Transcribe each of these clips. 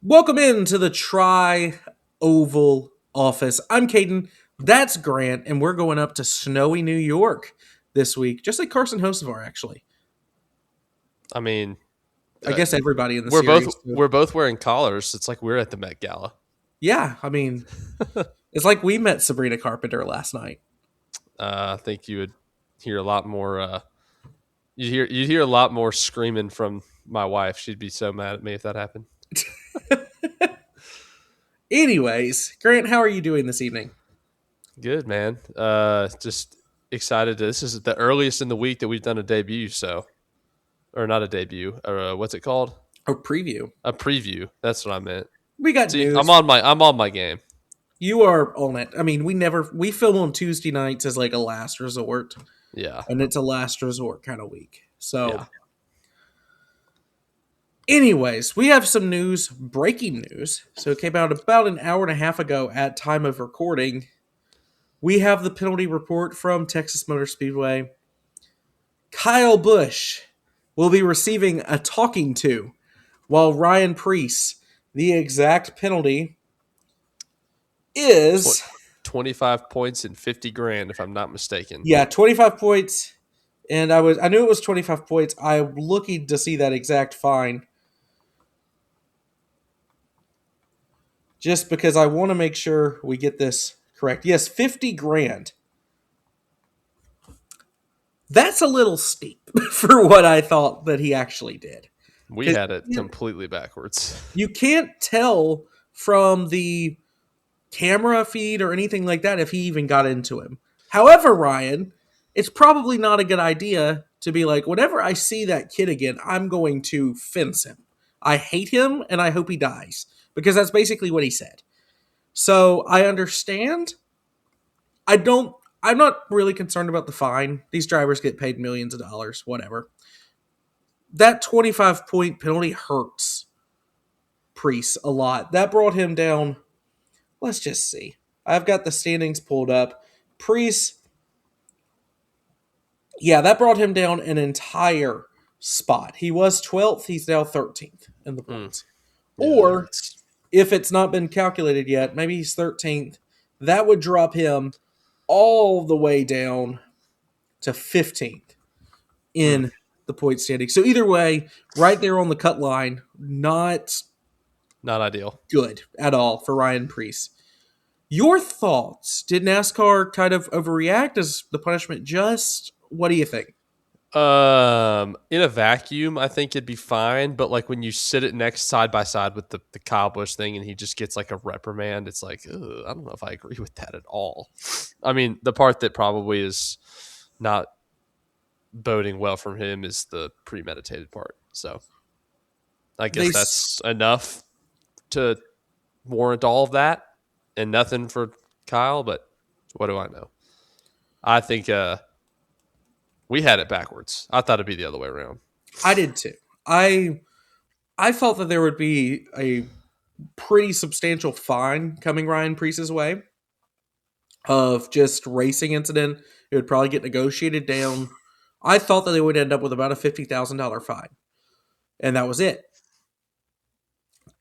Welcome into the Oval office. I'm Caden. That's Grant, and we're going up to snowy New York this week, just like Carson Hocevar, actually. I mean, I guess everybody in the we're both series. So, we're both wearing collars. It's like we're at the Met Gala. yeah, I mean, it's like we met Sabrina Carpenter last night. I think you would hear a lot more. You'd hear a lot more screaming from my wife. She'd be so mad at me if that happened. Anyways, Grant, how are you doing this evening? Good man. Just excited. This is the earliest in the week that we've done a debut. So, or not a debut. Or what's it called? A preview. A preview. That's what I meant. We got See, news. I'm on my game. You are on it. I mean, we film on Tuesday nights as like a last resort, Yeah. and it's a last resort kind of week. So. Yeah. Anyways, we have some news, breaking news. So it came out about an hour and a half ago at time of recording. We have the penalty report from Texas Motor Speedway. Kyle Busch will be receiving a talking to, while Ryan Preece, the exact penalty is 25 points and 50 grand, if I'm not mistaken. 25 points. And I knew it was 25 points. I'm looking to see that exact fine. Just because I want to make sure we get this correct. Yes, 50 grand. That's a little steep for what I thought that he actually did. We had it completely backwards. You can't tell from the camera feed or anything like that if he even got into him. However, Ryan, it's probably not a good idea to be like, whenever I see that kid again, I'm going to fence him. I hate him and I hope he dies. Because that's basically what he said. So I understand. I'm not really concerned about the fine. These drivers get paid millions of dollars, whatever. That 25-point penalty hurts Preece a lot. That brought him down. Let's just see. I've got the standings pulled up. Preece, yeah, that brought him down an entire spot. He was 12th. He's now 13th in the points. Yeah, Or if it's not been calculated yet, maybe he's 13th. That would drop him all the way down to 15th in the point standing. So either way, right there on the cut line, not ideal. good at all for Ryan Preece. Your thoughts? Did NASCAR kind of overreact? Is the punishment just? What do you think? In a vacuum, I think it'd be fine. But like when you sit it next side by side with the Kyle Busch thing, and he just gets like a reprimand, it's like, ugh, I don't know if I agree with that at all. I mean, the part that probably is not boding well from him is the premeditated part. So I guess that's enough to warrant all of that, and nothing for Kyle. But what do I know? I think we had it backwards. I thought it'd be the other way around. I did too. I thought that there would be a pretty substantial fine coming Ryan Preece's way of just racing incident. It would probably get negotiated down. I thought that they would end up with about a $50,000 fine. And that was it.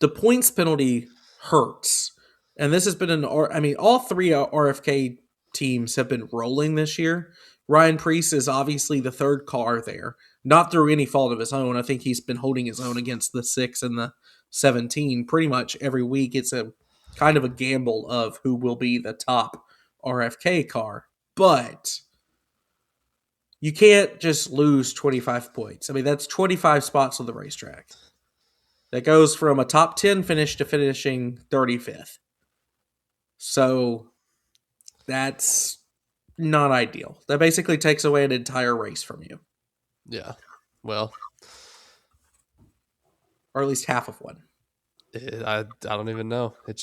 The points penalty hurts. And this has been all three RFK teams have been rolling this year. Ryan Preece is obviously the third car there, not through any fault of his own. I think he's been holding his own against the 6 and the 17 pretty much every week. It's a kind of a gamble of who will be the top RFK car. But you can't just lose 25 points. I mean, that's 25 spots on the racetrack. That goes from a top 10 finish to finishing 35th. So that's not ideal. That basically takes away an entire race from you. Yeah. Well, or at least half of one. I don't even know. It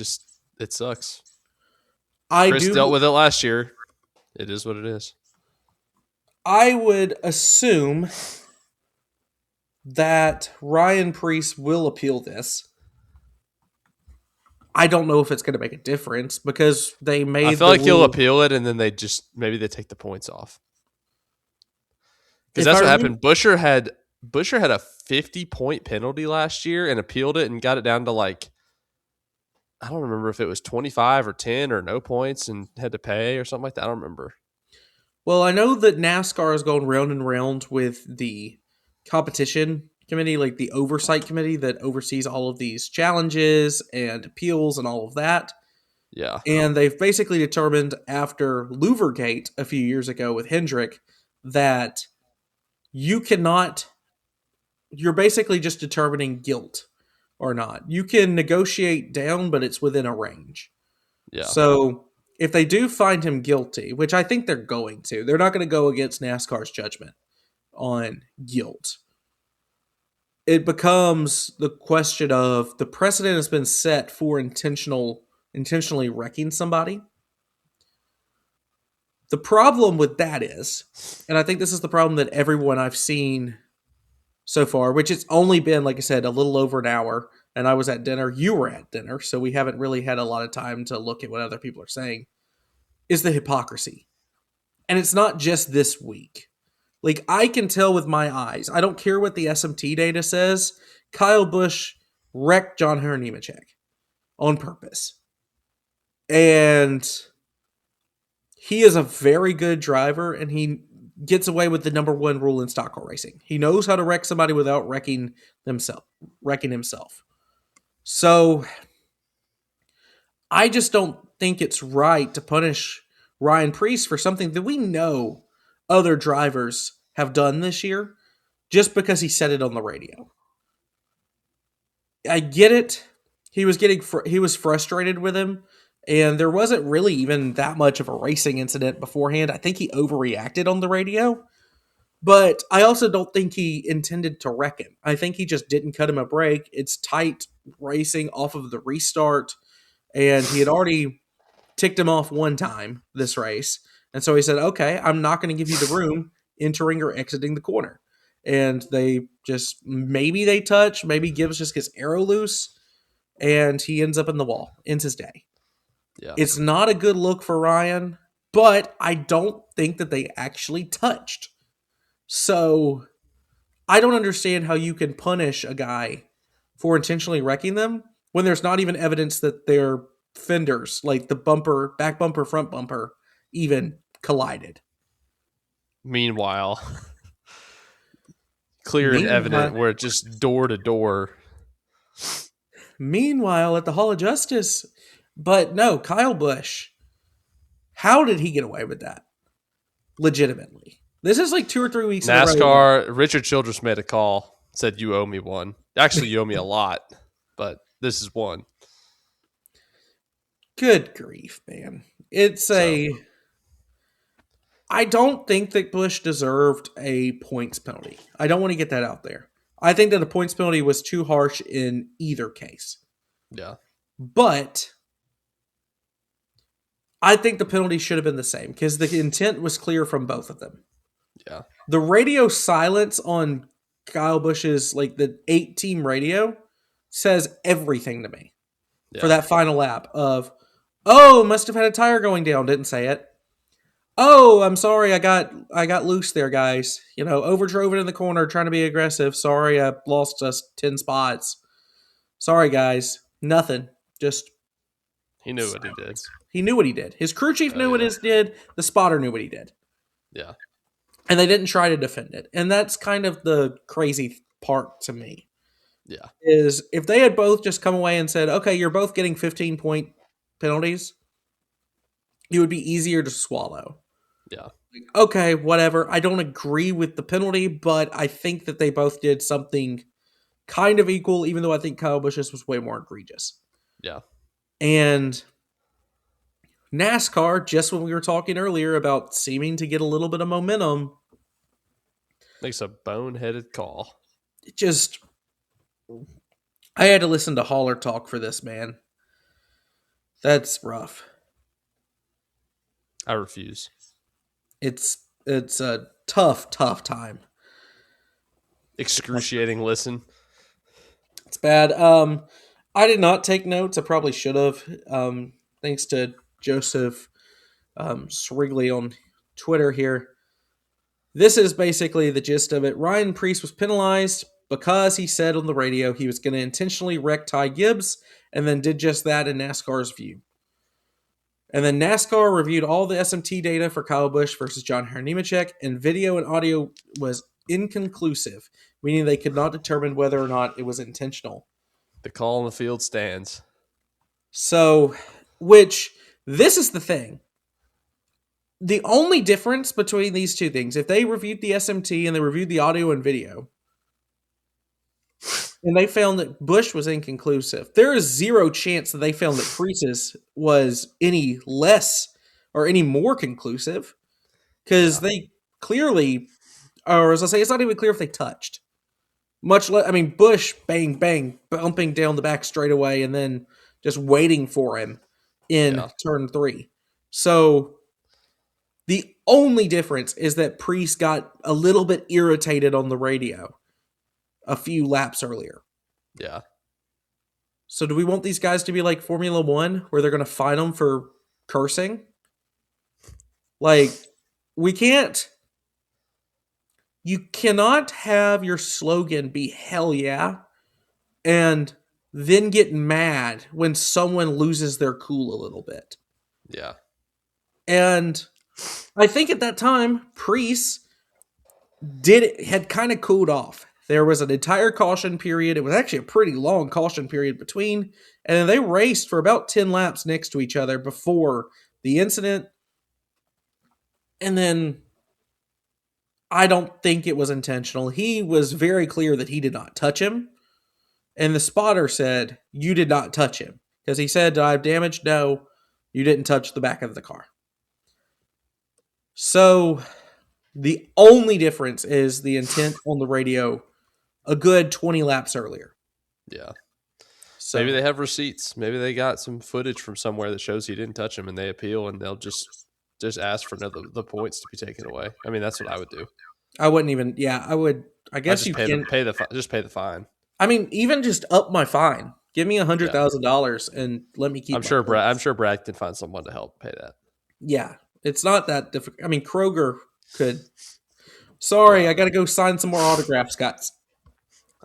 sucks. Chris dealt with it last year. It is what it is. I would assume that Ryan Preece will appeal this. I don't know if it's going to make a difference because they made. I feel like he'll appeal it, and then they take the points off. Because that's what happened. Buscher had a 50-point penalty last year and appealed it and got it down to like I don't remember if it was 25 or 10 or no points and had to pay or something like that. I don't remember. Well, I know that NASCAR has gone round and round with the competition committee, like the oversight committee that oversees all of these challenges and appeals and all of that. Yeah. And they've basically determined after Louvergate a few years ago with Hendrick that you cannot, you're basically just determining guilt or not. You can negotiate down, but it's within a range. Yeah. So if they do find him guilty, which I think they're going to, they're not going to go against NASCAR's judgment on guilt. It becomes the question of the precedent has been set for intentionally wrecking somebody. The problem with that is, and I think this is the problem that everyone I've seen so far, which it's only been, like I said, a little over an hour, and I was at dinner, you were at dinner, so we haven't really had a lot of time to look at what other people are saying, is the hypocrisy. And it's not just this week. Like, I can tell with my eyes, I don't care what the SMT data says, Kyle Busch wrecked John Hunter Nemechek on purpose. And he is a very good driver, and he gets away with the number one rule in stock car racing. He knows how to wreck somebody without wrecking himself. So I just don't think it's right to punish Ryan Preece for something that we know other drivers have done this year just because he said it on the radio. I get it. He was frustrated with him, and there wasn't really even that much of a racing incident beforehand. I think he overreacted on the radio, but I also don't think he intended to wreck him. I think he just didn't cut him a break. It's tight racing off of the restart, and he had already ticked him off one time this race. And so he said, okay, I'm not going to give you the room entering or exiting the corner. And they just, maybe they touch, maybe Gibbs just gets arrow loose, and he ends up in the wall, ends his day. Yeah. It's not a good look for Ryan, but I don't think that they actually touched. So I don't understand how you can punish a guy for intentionally wrecking them when there's not even evidence that their fenders, like the bumper, back bumper, front bumper, even collided. Meanwhile, clear and evident Meanwhile, where it's just door to door. meanwhile, at the Hall of Justice, but no, Kyle Busch, how did he get away with that? Legitimately. This is like 2 or 3 weeks in a row. NASCAR, Richard Childress made a call, said, "You owe me one." Actually, you owe me a lot, but this is one. Good grief, man. It's So, a. I don't think that Bush deserved a points penalty. I don't want to get that out there. I think that the points penalty was too harsh in either case. yeah. But I think the penalty should have been the same because the intent was clear from both of them. Yeah. The radio silence on Kyle Busch's, like the 8-team radio, says everything to me Yeah. for that final lap of, oh, must have had a tire going down. Didn't say it. Oh, I'm sorry. I got loose there, guys. You know, overdrove it in the corner, trying to be aggressive. Sorry, I lost us 10 spots. Sorry, guys. Nothing. Just He knew what he did. he knew what he did. His crew chief Oh, knew what yeah. he did. The spotter knew what he did, Yeah. and they didn't try to defend it. And that's kind of the crazy part to me. Yeah. Is if they had both just come away and said, "Okay, you're both getting 15-point penalties," it would be easier to swallow. Yeah. Okay, whatever. I don't agree with the penalty, but I think that they both did something kind of equal, even though I think Kyle Busch's was way more egregious. Yeah. And NASCAR, just when we were talking earlier about seeming to get a little bit of momentum, Makes a boneheaded call. it just. I had to listen to Haller talk for this, man. That's rough. I refuse. It's a tough time. Excruciating listen. It's bad. I did not take notes. I probably should have. Thanks to Joseph Srigley on Twitter here. This is basically the gist of it. Ryan Preece was penalized because he said on the radio he was going to intentionally wreck Ty Gibbs and then did just that in NASCAR's view. And then NASCAR reviewed all the SMT data for Kyle Busch versus John Hunter Nemechek, and video and audio was inconclusive, meaning they could not determine whether or not it was intentional. The call on the field stands. So, which, this is the thing. The only difference between these two things, if they reviewed the SMT and they reviewed the audio and video, and they found that Busch was inconclusive, there is zero chance that they found that PREECE was any less or any more conclusive, because they clearly, or as I say, it's not even clear if they touched. Much less, I mean, Busch, bang, bang, bumping down the back straightaway and then just waiting for him in turn 3. So the only difference is that PREECE got a little bit irritated on the radio a few laps earlier. Yeah. So do we want these guys to be like Formula One, where they're going to fine them for cursing? Like, we can't. You cannot have your slogan be hell yeah and then get mad when someone loses their cool a little bit. Yeah. And I think at that time, PREECE had kind of cooled off. There was an entire caution period. It was actually a pretty long caution period between, and then they raced for about 10 laps next to each other before the incident. And then I don't think it was intentional. He was very clear that he did not touch him. And the spotter said, "You did not touch him." Because he said, "Do I have damage?" No, you didn't touch the back of the car. So the only difference is the intent on the radio a good 20 laps earlier. Yeah. So maybe they have receipts. Maybe they got some footage from somewhere that shows he didn't touch him, and they appeal, and they'll just ask for the points to be taken away. I mean, that's what I would do. I wouldn't even. Yeah, I would. I guess you can pay the fine. I mean, even just up my fine. Give me $100,000 and let me keep. I'm sure Brad can find someone to help pay that. Yeah, it's not that difficult. I mean, Kroger could. Sorry, I got to go sign some more autographs, guys.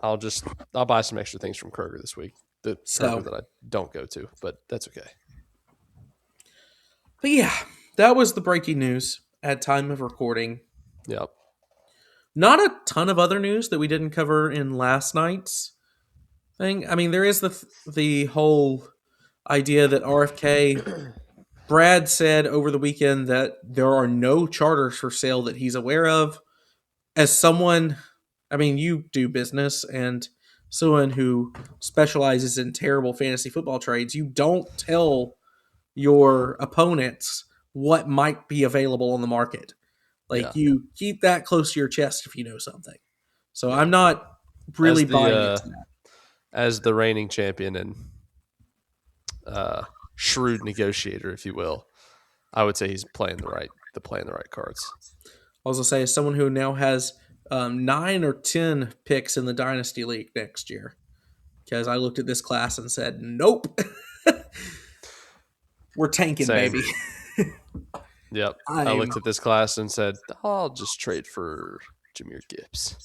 I'll buy some extra things from Kroger this week. Kroger that I don't go to, but that's okay. But yeah, that was the breaking news at time of recording. Yep. Not a ton of other news that we didn't cover in last night's thing. I mean, there is the whole idea that RFK, Brad said over the weekend that there are no charters for sale that he's aware of. As someone, I mean, you do business, and someone who specializes in terrible fantasy football trades, you don't tell your opponents what might be available on the market. Like, you keep that close to your chest if you know something. So I'm not really buying into that. As the reigning champion and shrewd negotiator, if you will, I would say he's playing the right cards. I was going to say, as someone who now has 9 or 10 picks in the Dynasty League next year, because I looked at this class and said, nope. We're tanking, Same. baby. Yep. I looked at this class and said, I'll just trade for Jahmyr Gibbs.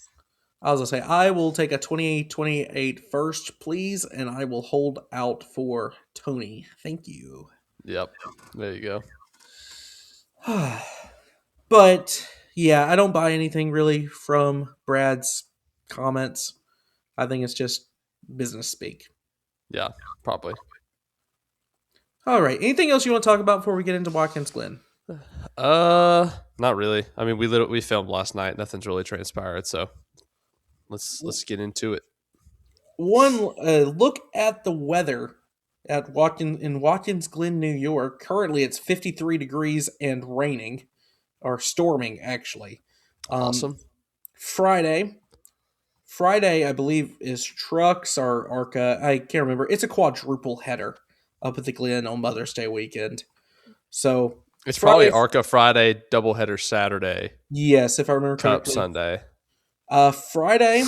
I was going to say, I will take a 2028 first, please, and I will hold out for Tony. Thank you. Yep. There you go. But, yeah, I don't buy anything really from Brad's comments. I think it's just business speak. Yeah, probably. All right. Anything else you want to talk about before we get into Watkins, Glen? Not really. I mean, we filmed last night. Nothing's really transpired, so let's get into it. One look at the weather at Watkins, Glen, New York. Currently, it's 53 degrees and raining, or storming, actually. Awesome. Friday, I believe, is Trucks or ARCA. I can't remember. It's a quadruple header up at the Glen on Mother's Day weekend. So it's probably ARCA Friday, doubleheader Saturday. Yes, if I remember correctly. Cup Sunday. Friday,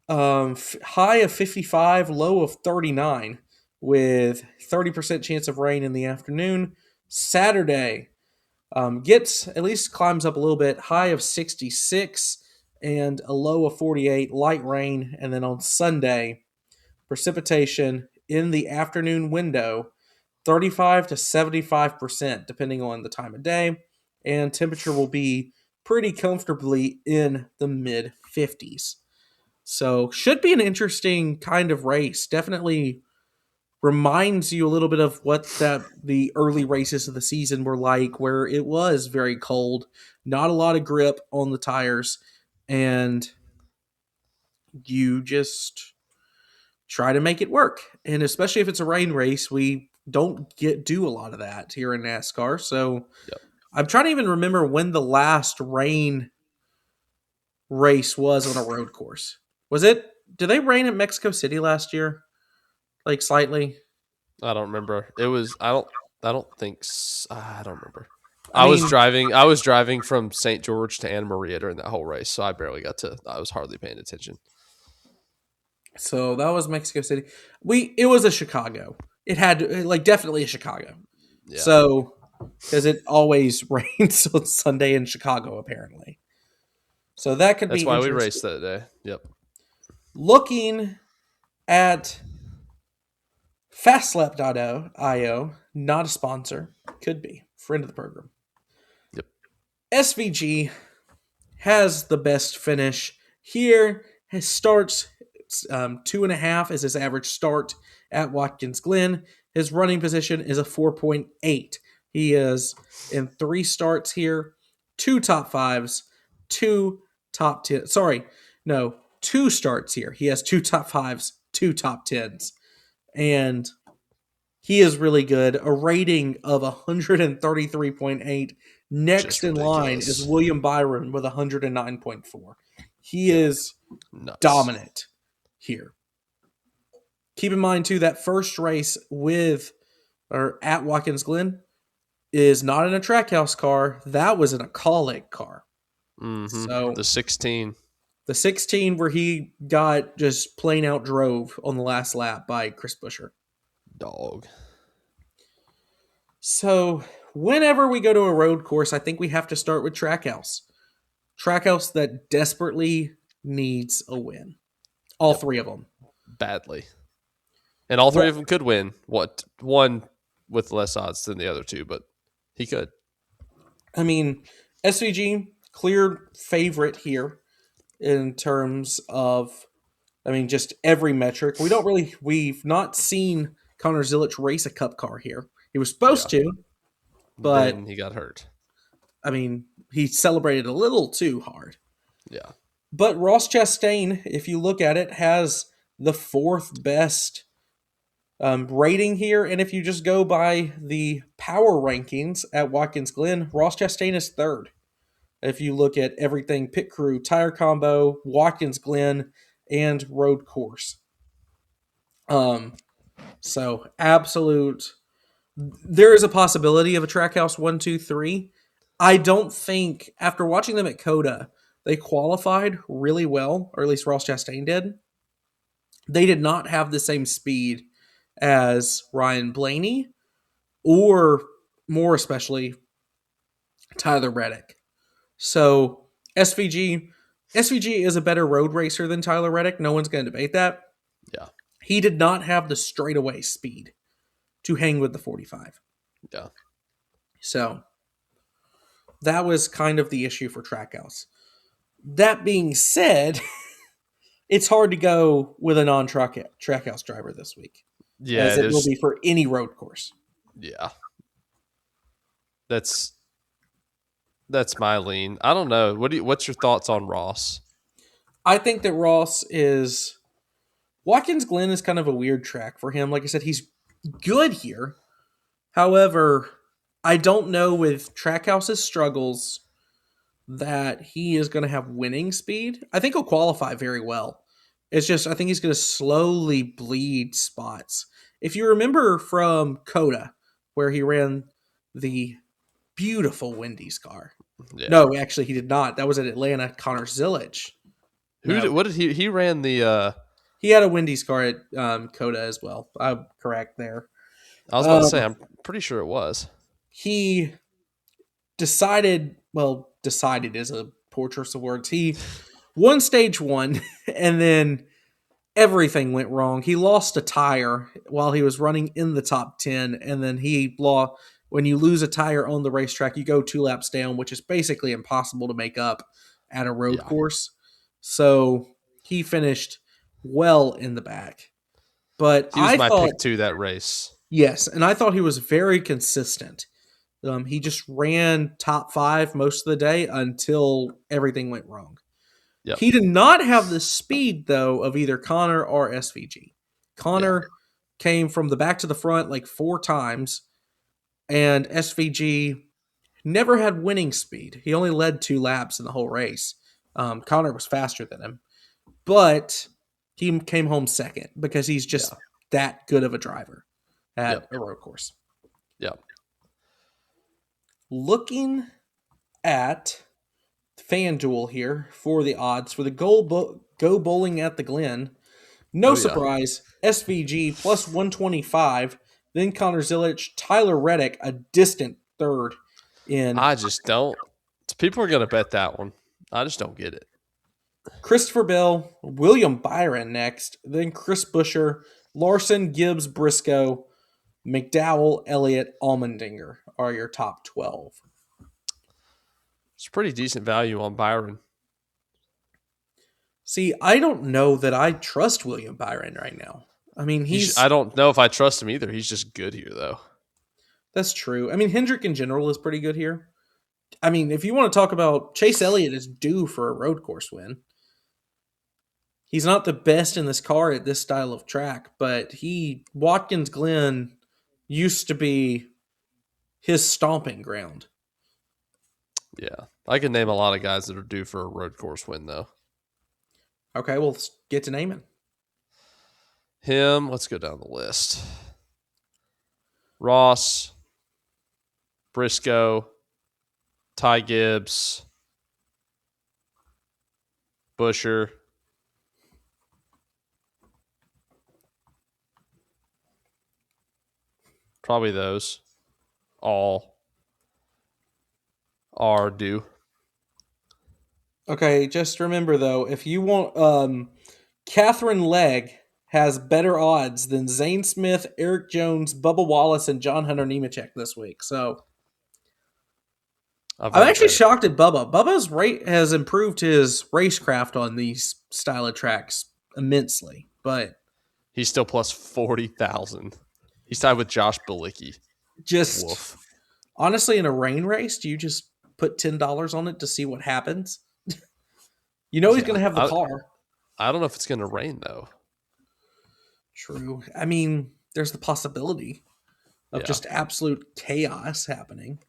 high of 55, low of 39, with 30% chance of rain in the afternoon. Saturday, climbs up a little bit, high of 66, and a low of 48, light rain. And then on Sunday, precipitation in the afternoon window, 35 to 75%, depending on the time of day. And temperature will be pretty comfortably in the mid 50s. So, should be an interesting kind of race. Definitely reminds you a little bit of what the early races of the season were like, where it was very cold, not a lot of grip on the tires, and you just try to make it work. And especially if it's a rain race, we don't get do a lot of that here in NASCAR. So Yep. I'm trying to even remember when the last rain race was on a road course. Was it? Did they rain at Mexico City last year? Like slightly. I don't remember. It was. I don't. I don't think. I don't remember. I mean, I was driving from St. George to Anna Maria during that whole race, so I barely got to. I was hardly paying attention. so that was Mexico City. It was a Chicago. It had to, like definitely a Chicago. Yeah, So because it always rains on Sunday in Chicago apparently. So that could that's be why we interesting. raced that day. Yep. Looking at FastLap.io, not a sponsor, could be friend of the program. Yep. SVG has the best finish here. His starts 2.5 is his average start at Watkins Glen. His running position is a 4.8. He is in 3 starts here, 2 top 5s, 2 top 10. Sorry, no, 2 starts here. He has 2 top 5s, 2 top 10s, and he is really good. A rating of 133.8. Next Just in line is ridiculous. William Byron with 109.4. He Yeah. is Nuts. dominant here. Keep in mind, too, that first race with or at Watkins Glen is not in a trackhouse car. That was in a colic car. Mm-hmm. So The 16 the 16 where he got just plain out drove on the last lap by Chris Buescher. dog. So whenever we go to a road course, I think we have to start with Trackhouse. Trackhouse that desperately needs a win. All Yep. 3 of them. Badly. And all three What? of them could win. What one with less odds than the other two, but he could. I mean, SVG clear favorite here in terms of, I mean, just every metric. We've not seen Connor Zilic race a cup car here. He was supposed Yeah. to, but Then he got hurt. I mean, he celebrated a little too hard. Yeah. But Ross Chastain, if you look at it, has the 4th best rating here. And if you just go by the power rankings at Watkins Glen, Ross Chastain is 3rd. If you look at everything pit crew, tire combo, Watkins Glen, and road course. So absolute. There is a possibility of a Trackhouse 1, 2, 3. I don't think after watching them at Coda, they qualified really well, or at least Ross Chastain did. They did not have the same speed as Ryan Blaney or more especially Tyler Reddick. So SVG is a better road racer than Tyler Reddick. No one's going to debate that. Yeah. He did not have the straightaway speed to hang with the 45. Yeah. So that was kind of the issue for Trackhouse. That being said, it's hard to go with a non-Trackhouse driver this week, Yeah, as it it will is. be for any road course. Yeah. That's my lean. I don't know. What's your thoughts on Ross? I think that Ross is Watkins Glen is kind of a weird track for him. Like I said, he's good here. However, I don't know with Trackhouse's struggles that he is going to have winning speed. I think he'll qualify very well. It's just I think he's going to slowly bleed spots. If you remember from Coda, where he ran the beautiful Wendy's car. Yeah. No, actually, he did not. That was at Atlanta. Connor Zillage. Who No, did, what did he ran the he had a Wendy's car at Coda as well. I'm correct there. I was about to Um, say I'm pretty sure it was. he decided is a poor choice of words. He won stage one, and then everything went wrong. He lost a tire while he was running in the top 10, and then he lost. When you lose a tire on the racetrack, you go 2 laps down, which is basically impossible to make up at a road Yeah. course. So he finished well in the back. But He was I my thought, pick two that race. yes, and I thought he was very consistent. He just ran top five most of the day until everything went wrong. Yep. He did not have the speed, though, of either Connor or SVG. Yeah. Connor came from the back to the front like 4 times, and SVG never had winning speed. He only led 2 laps in the whole race. Connor was faster than him, but he came home second because he's just Yeah. that good of a driver at Yep. a road course. Yep. Looking at FanDuel here for the odds for the go bowling at the Glen. No Oh yeah. surprise, SVG plus 125, then Connor Zilic, Tyler Reddick, a distant third in I just don't. People are gonna bet that one. I just don't get it. Christopher Bell, William Byron next, then Chris Buescher, Larson, Gibbs, Briscoe, McDowell, Elliott, Allmendinger are your top 12. It's pretty decent value on Byron. See, I don't know that I trust William Byron right now. I mean, I don't know if I trust him either. He's just good here though. that's true. I mean, Hendrick in general is pretty good here. I mean, if you want to talk about Chase Elliott is due for a road course win. He's not the best in this car at this style of track, but Watkins Glen used to be his stomping ground. Yeah. I can name a lot of guys that are due for a road course win though. Okay, well, let's get to naming. Him, let's go down the list. Ross, Briscoe, Ty Gibbs, Buescher. Probably those all are due. Okay, just remember though, if you want, Catherine Legg has better odds than Zane Smith, Eric Jones, Bubba Wallace, and John Hunter Nemechek this week. So I've I'm never actually bet it. shocked at Bubba. Bubba's rate has improved his racecraft on these style of tracks immensely, but He's still plus 40,000. He's tied with Josh Bilicki. just Woof. honestly, in a rain race, do you just put $10 on it to see what happens? You know he's going Yeah. to have the car. I don't know if it's going to rain though. True. I mean, there's the possibility of Yeah. just absolute chaos happening.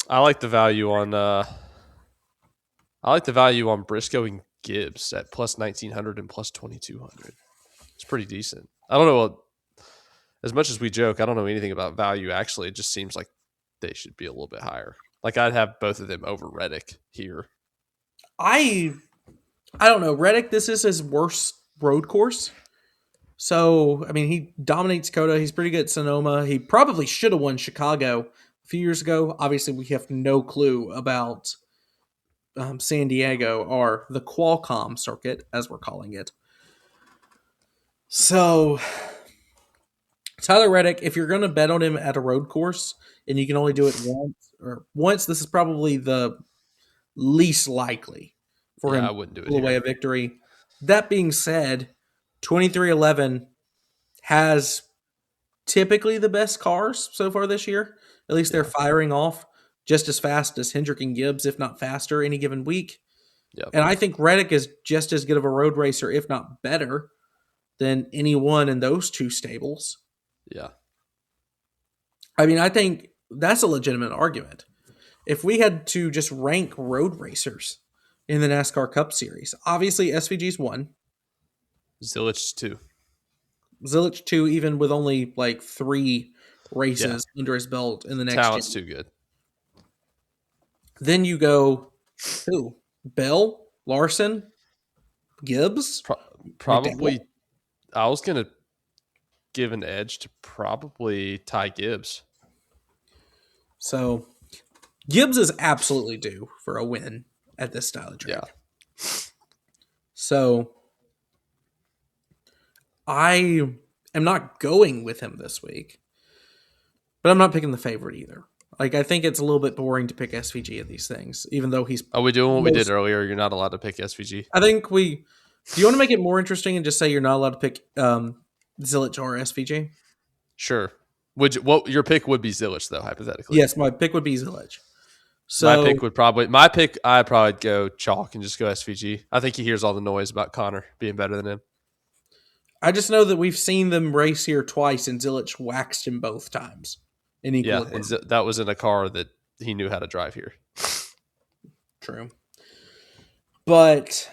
I like the value on Briscoe and Gibbs at plus 1,900 and plus 2,200. It's pretty decent. I don't know. As much as we joke, I don't know anything about value. Actually, it just seems like they should be a little bit higher. Like I'd have both of them over Reddick here. I don't know. Reddick, this is his worst road course. So, I mean, he dominates Coda. He's pretty good at Sonoma. He probably should have won Chicago a few years ago. Obviously, we have no clue about San Diego or the Qualcomm circuit, as we're calling it. So, Tyler Reddick, if you're going to bet on him at a road course and you can only do it once, this is probably the least likely for Yeah, him I to wouldn't do it pull away here. a victory. That being said, 2311 has typically the best cars so far this year. At least they're Yeah. firing off just as fast as Hendrick and Gibbs, if not faster, any given week. Yep. And I think Reddick is just as good of a road racer, if not better, than anyone in those two stables. Yeah. I mean, I think that's a legitimate argument. If we had to just rank road racers in the NASCAR Cup Series, obviously SVG's one, Zilic too. Zilic two, even with only like 3 Yeah. races under his belt in the next Talent's gen. too good. Then you go who? Bell, Larson, Gibbs, McDowell. Probably. I was gonna give an edge to probably Ty Gibbs. So Gibbs is absolutely due for a win at this style of Yeah. track. So I am not going with him this week, but I'm not picking the favorite either. Like, I think it's a little bit boring to pick SVG at these things, even though he's Are we doing what we did most. earlier? You're not allowed to pick SVG. I think we. Do you want to make it more interesting and just say you're not allowed to pick Zilich or SVG? Sure. What your pick would be Zilich though, hypothetically. Yes, my pick would be Zilich. My So pick I'd probably go chalk and just go SVG. I think he hears all the noise about Connor being better than him. I just know that we've seen them race here twice, and Zilich waxed him both times in Yeah, equilibrium. and that was in a car that he knew how to drive here. True, but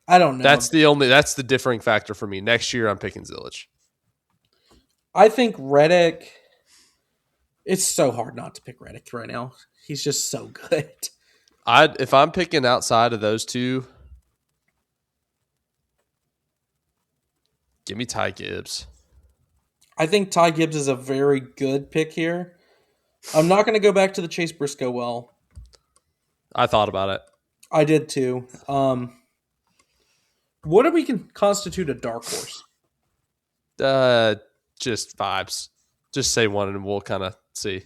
I don't know. That's the differing factor for me. Next year I'm picking Zilich. I think Reddick. It's so hard not to pick Reddick right now. He's just so good. If I'm picking outside of those two, give me Ty Gibbs. I think Ty Gibbs is a very good pick here. I'm not going to go back to the Chase Briscoe well. I thought about it. I did too. What do we can constitute a dark horse? Just vibes. Just say one and we'll kind of see.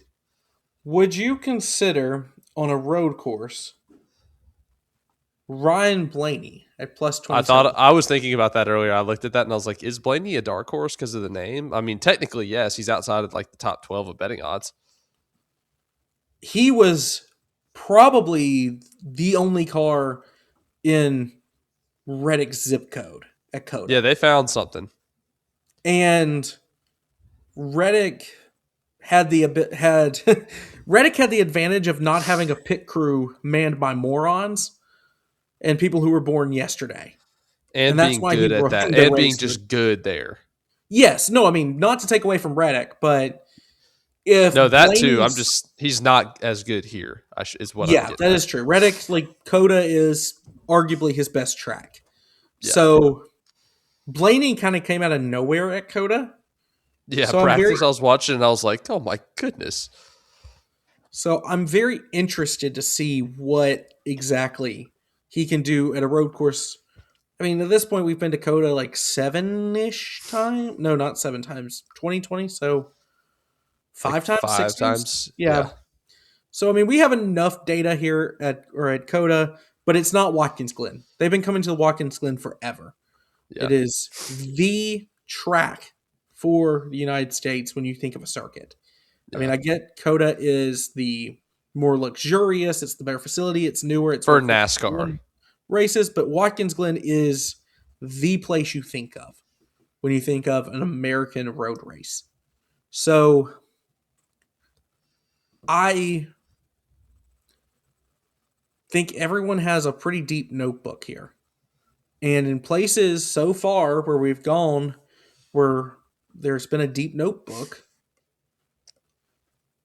Would you consider on a road course Ryan Blaney at plus 27? I was thinking about that earlier. I looked at that and I was like, is Blaney a dark horse because of the name? I mean, technically, yes. He's outside of like the top 12 of betting odds. He was probably the only car in Reddick's zip code at Coda. Yeah, they found something. And Reddick had Reddick had the advantage of not having a pit crew manned by morons and people who were born yesterday. And that's being why good he at run that. the And being race. just good there. Yes. No, I mean, not to take away from Reddick, but if No, that too. Blaney's- He's not as good here, is what I'm yeah, getting that at. is true. Reddick, like, Coda is arguably his best track. Yeah. So Blaney kind of came out of nowhere at Coda. Yeah, So practice I was watching and I was like, oh my goodness. So I'm very interested to see what exactly he can do at a road course. I mean, at this point, we've been to Coda like 7-ish times. No, not 7 times. 2020. So 5 times, 5 6 times. Yeah. So, I mean, we have enough data here at Coda, but it's not Watkins Glen. They've been coming to the Watkins Glen forever. Yeah. It is the track for the United States when you think of a circuit. I mean, I get Coda is the more luxurious. It's the better facility. It's newer. It's For NASCAR races, but Watkins Glen is the place you think of when you think of an American road race. So I think everyone has a pretty deep notebook here. And in places so far where we've gone where there's been a deep notebook,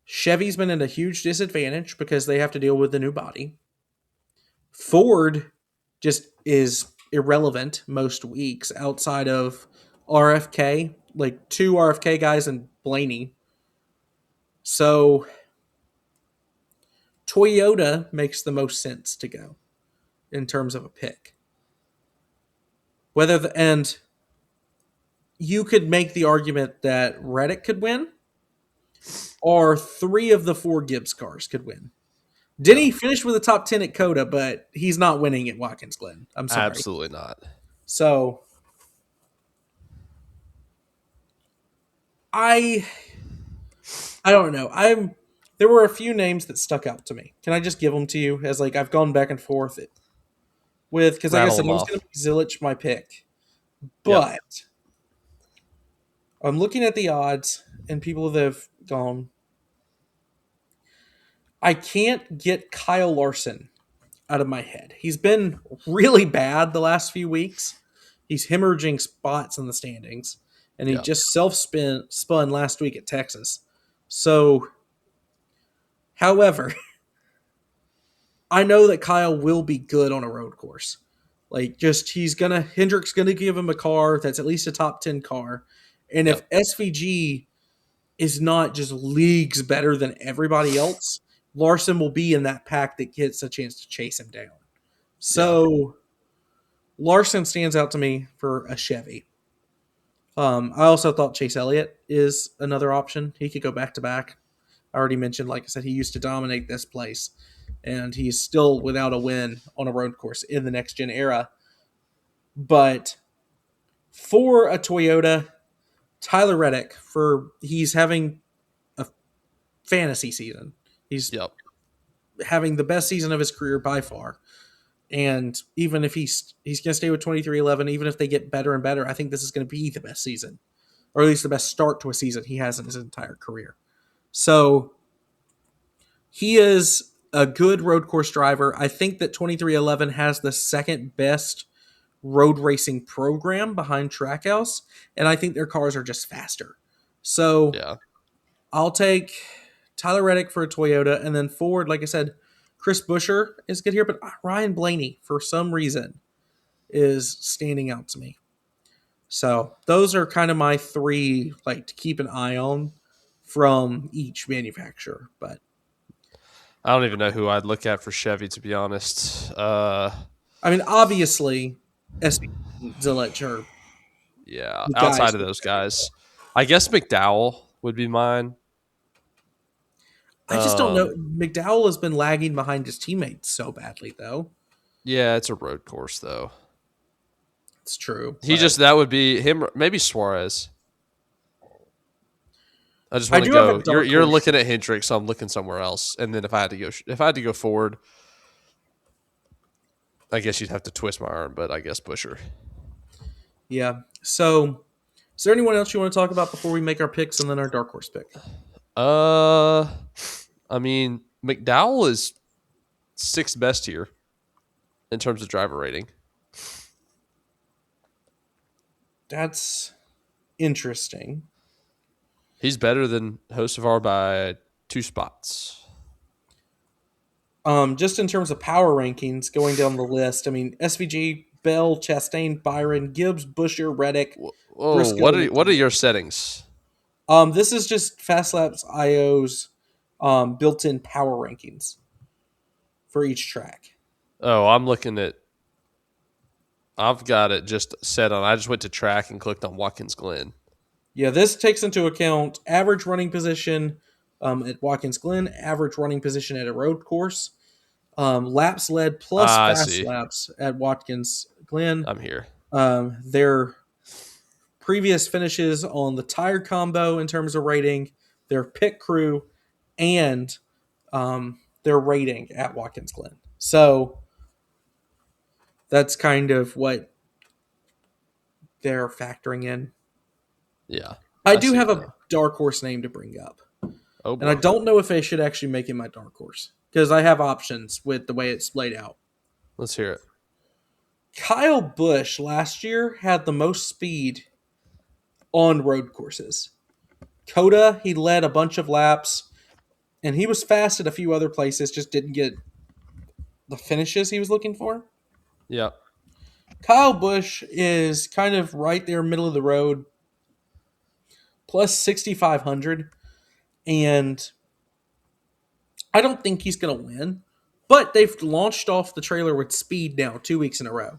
Chevy's been at a huge disadvantage because they have to deal with the new body. Ford just is irrelevant most weeks outside of RFK, like 2 RFK guys and Blaney. So Toyota makes the most sense to go in terms of a pick. And you could make the argument that Reddick could win, or 3 of the 4 Gibbs cars could win. Denny finished with a top 10 at Coda, but he's not winning at Watkins Glen. I'm sorry. Absolutely not. So I don't know. There were a few names that stuck out to me. Can I just give them to you as like I've gone back and forth with, because like I said, I was going to be Zilich my pick, but I'm looking at the odds and people that have gone. I can't get Kyle Larson out of my head. He's been really bad the last few weeks. He's hemorrhaging spots in the standings, and he just spun last week at Texas. So, however, I know that Kyle will be good on a road course. Like, Hendrick's gonna give him a car that's at least a top 10 car. And if SVG is not just leagues better than everybody else, Larson will be in that pack that gets a chance to chase him down. Yeah. So Larson stands out to me for a Chevy. I also thought Chase Elliott is another option. He could go back to back. I already mentioned, like I said, he used to dominate this place, and he's still without a win on a road course in the next gen era. But for a Toyota, Tyler Reddick, for he's having a fantasy season. He's Yep. having the best season of his career by far. And even if he's going to stay with 2311, even if they get better and better, I think this is going to be the best season, or at least the best start to a season he has in his entire career. So he is a good road course driver. I think that 2311 has the second best road racing program behind Trackhouse, and I think their cars are just faster. So Yeah. I'll take Tyler Reddick for a Toyota, and then Ford, like I said, Chris Buescher is good here, but Ryan Blaney, for some reason, is standing out to me. So those are kind of my three, like, to keep an eye on from each manufacturer. But I don't even know who I'd look at for Chevy, to be honest. I mean, obviously, SB Zilich are Yeah. the guys. Outside of those guys, I guess McDowell would be mine. I just don't know. McDowell has been lagging behind his teammates so badly, though. Yeah, it's a road course though. It's true, He but just that would be him. Maybe Suarez. I just I want to do have a go. dark You're horse. looking at Hendricks, so I'm looking somewhere else. And then if I had to go forward, I guess you'd have to twist my arm. But I guess Busher. Yeah. So, is there anyone else you want to talk about before we make our picks and then our dark horse pick? Uh, I mean McDowell is sixth best here in terms of driver rating. That's interesting. He's better than Hocevar by 2 spots. Just in terms of power rankings, going down the list, I mean, SVG, Bell, Chastain, Byron, Gibbs, Busher, Reddick, Oh, Briscoe, what are McDowell. your settings? This is just Fast Labs IO's built-in power rankings for each track. Oh, I'm looking at. I've got it just set on. I just went to track and clicked on Watkins Glen. Yeah, this takes into account average running position at Watkins Glen, average running position at a road course, laps led plus I fast see. laps at Watkins Glen, I'm here. their previous finishes on the tire combo in terms of rating, their pit crew, and their rating at Watkins Glen. So that's kind of what they're factoring in. Yeah, I I do see have it a now. dark horse name to bring up. Oh And I boy. don't know if I should actually make it my dark horse because I have options with the way it's laid out. Let's hear it. Kyle Busch last year had the most speed on road courses. Coda, he led a bunch of laps and he was fast at a few other places, just didn't get the finishes he was looking for. Yeah. Kyle Busch is kind of right there, middle of the road, plus 6,500. And I don't think he's going to win, but they've launched off the trailer with speed now 2 weeks in a row.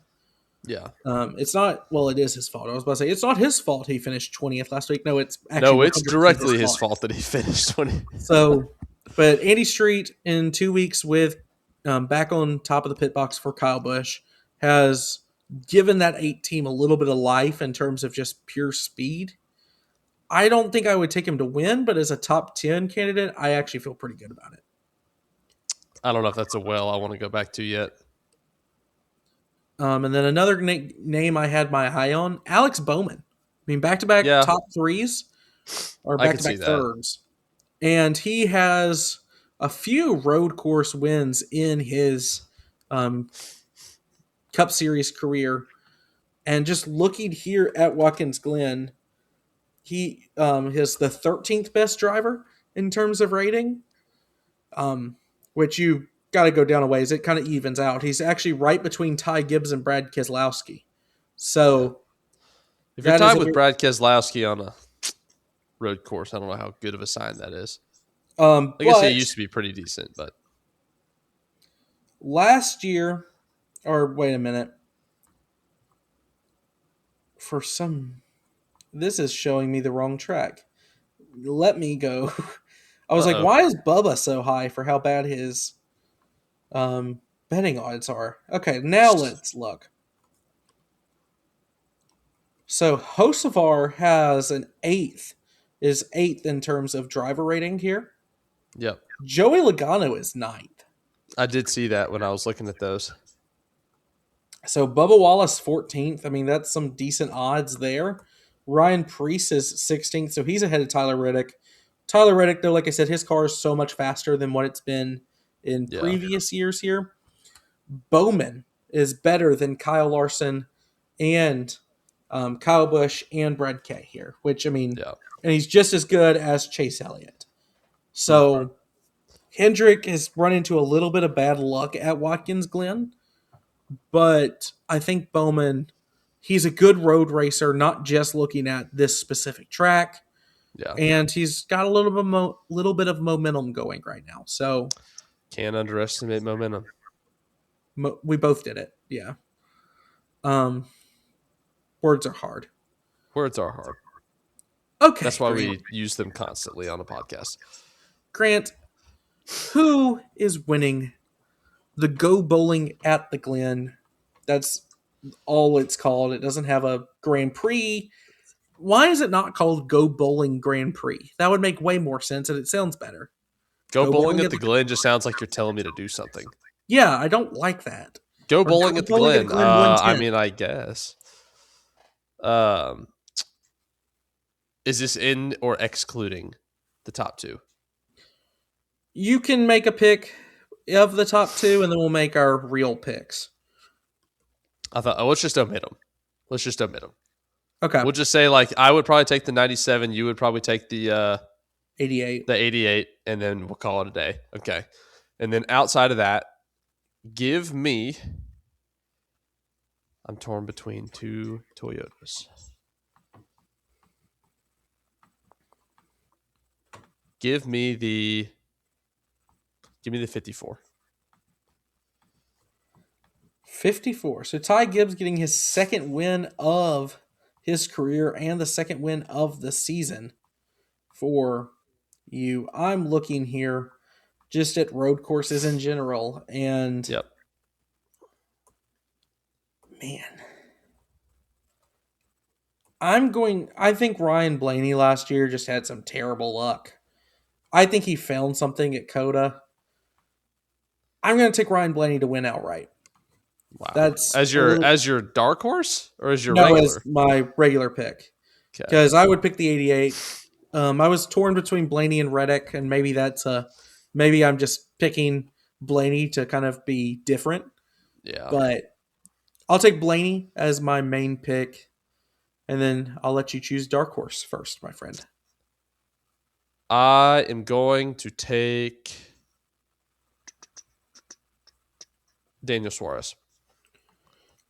Yeah. It's not, well, it is his fault. I was about to say, it's not his fault he finished 20th last week. No, it's actually No, it's 100% directly his his fault. fault that he finished 20. So, but Andy Street in 2 weeks with back on top of the pit box for Kyle Busch has given that 8 team a little bit of life in terms of just pure speed. I don't think I would take him to win, but as a top 10 candidate, I actually feel pretty good about it. I don't know if that's a well I want to go back to yet. And then another name I had my eye on, Alex Bowman. I mean, back-to-back Yeah, top threes or I could see back-to-back that. thirds. And he has a few road course wins in his um, Cup Series career. And just looking here at Watkins Glen, he is the 13th best driver in terms of rating, which you got to go down a ways. It kind of evens out. He's actually right between Ty Gibbs and Brad Keselowski. Yeah. So If you're that is tied a with Brad Keselowski on a road course, I don't know how good of a sign that is. I guess it But used to be pretty decent, but last year, or wait a minute, for some, this is showing me the wrong track. Let me go. I was like, uh-oh. why is Bubba so high for how bad his betting odds are? Okay, now let's look. So Hocevar has an eighth, is eighth in terms of driver rating here. Yep. Joey Logano is ninth. I did see that when I was looking at those. So Bubba Wallace 14th. I mean, that's some decent odds there. Ryan Preece is 16th, so he's ahead of Tyler Reddick. Tyler Reddick, though, like I said, his car is so much faster than what it's been in Yeah. previous years here. Bowman is better than Kyle Larson and Kyle Busch and Brad Kay here, which, I mean, Yeah. and he's just as good as Chase Elliott. Hmm. So Hendrick has run into a little bit of bad luck at Watkins Glen, but I think Bowman, he's a good road racer, not just looking at this specific track, Yeah. and he's got a little bit of momentum going right now. So Can't underestimate momentum. we both did it. Yeah. Um, words are hard. Words are hard. That's Okay, why Grant. we use them constantly on a podcast. Grant, who is winning the Go Bowling at the Glen? That's all it's called. It doesn't have a Grand Prix. Why is it not called Go Bowling Grand Prix? That would make way more sense and it sounds better. Go Go bowling Bowling at at the the Glen just sounds like you're telling me to do something. Yeah, I don't like that. Go Or bowling Go at the Bowling at the Glen. Glen I 110. mean, I guess. Um, is this in or excluding the top two? You can make a pick of the top two and then we'll make our real picks. I thought, let's just omit them. Let's just omit them. Okay. We'll just say like I would probably take the 97. You would probably take the 88. 88, and then we'll call it a day. Okay. And then outside of that, give me. I'm torn between two Toyotas. Give me the 54. 54. So Ty Gibbs getting his second win of his career and the second win of the season for you. I'm looking here just at road courses in general, and Yep. man, I think Ryan Blaney last year just had some terrible luck. I think he found something at Coda. I'm going to take Ryan Blaney to win outright. Wow. That's As a little your dark horse or as your no as regular? my regular pick Okay. because I would pick the 88. I was torn between Blaney and Reddick, and maybe I'm just picking Blaney to kind of be different, Yeah. but I'll take Blaney as my main pick, and then I'll let you choose dark horse first, my friend. I am going to take Daniel Suarez.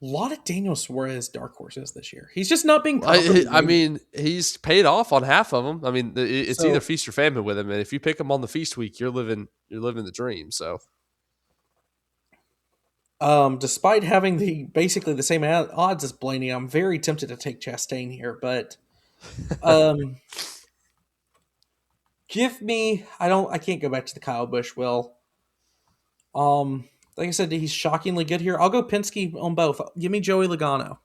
A lot of Daniel Suarez dark horses this year. He's just not being properly I rated. mean, he's paid off on half of them. I mean, it's So, either feast or famine with him, and if you pick him on the feast week, you're living the dream. So, despite having basically the same odds as Blaney, I'm very tempted to take Chastain here, but um, give me. I can't go back to the Kyle Busch. Will. Like I said, he's shockingly good here. I'll go Penske on both. Give me Joey Logano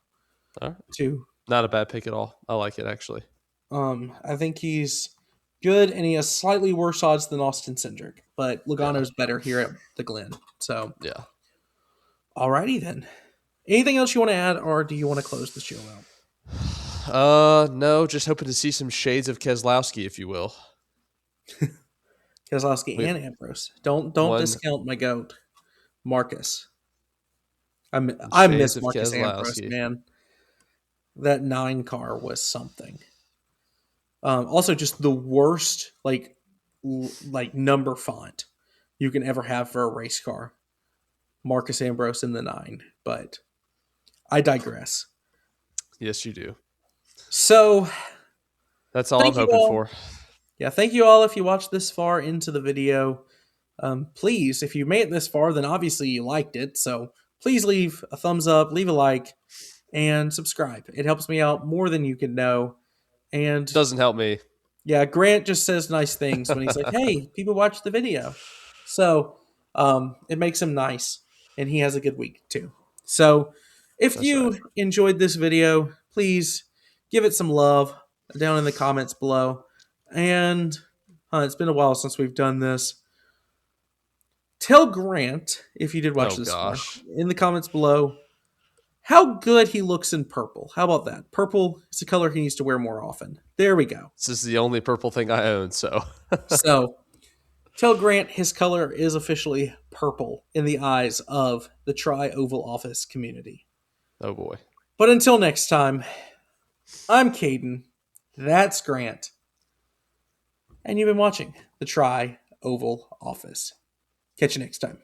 all right. too. Not a bad pick at all. I like it actually. I think he's good, and he has slightly worse odds than Austin Cindric, but Yeah, Logano's better here at the Glen. So, yeah. alrighty then. Anything else you want to add, or do you want to close the show out? No, just hoping to see some shades of Keselowski, if you will. Keselowski We, and Ambrose. Don't one discount my goat, Marcus. I shades miss of Marcus Ambrose, Keselowski. man. That 9 car was something. Also, just the worst like number font you can ever have for a race car. Marcus Ambrose in the 9, but I digress. Yes, you do. So, That's all I'm thank you hoping all. for. Yeah, thank you all if you watched this far into the video. Please, if you made it this far, then obviously you liked it. So please leave a thumbs up, leave a like, and subscribe. It helps me out more than you can know. And Doesn't help me. yeah, Grant just says nice things when he's like, "Hey, people watch the video," so it makes him nice, and he has a good week too. So, if That's right. you enjoyed this video, please give it some love down in the comments below. And it's been a while since we've done this. Tell Grant, if you did watch Oh this far, gosh. in the comments below, how good he looks in purple. How about that? Purple is a color he needs to wear more often. There we go. This is the only purple thing I own, so So, tell Grant his color is officially purple in the eyes of the Tri-Oval Office community. oh boy. But until next time, I'm Caden. That's Grant. And you've been watching the Tri-Oval Office. Catch you next time.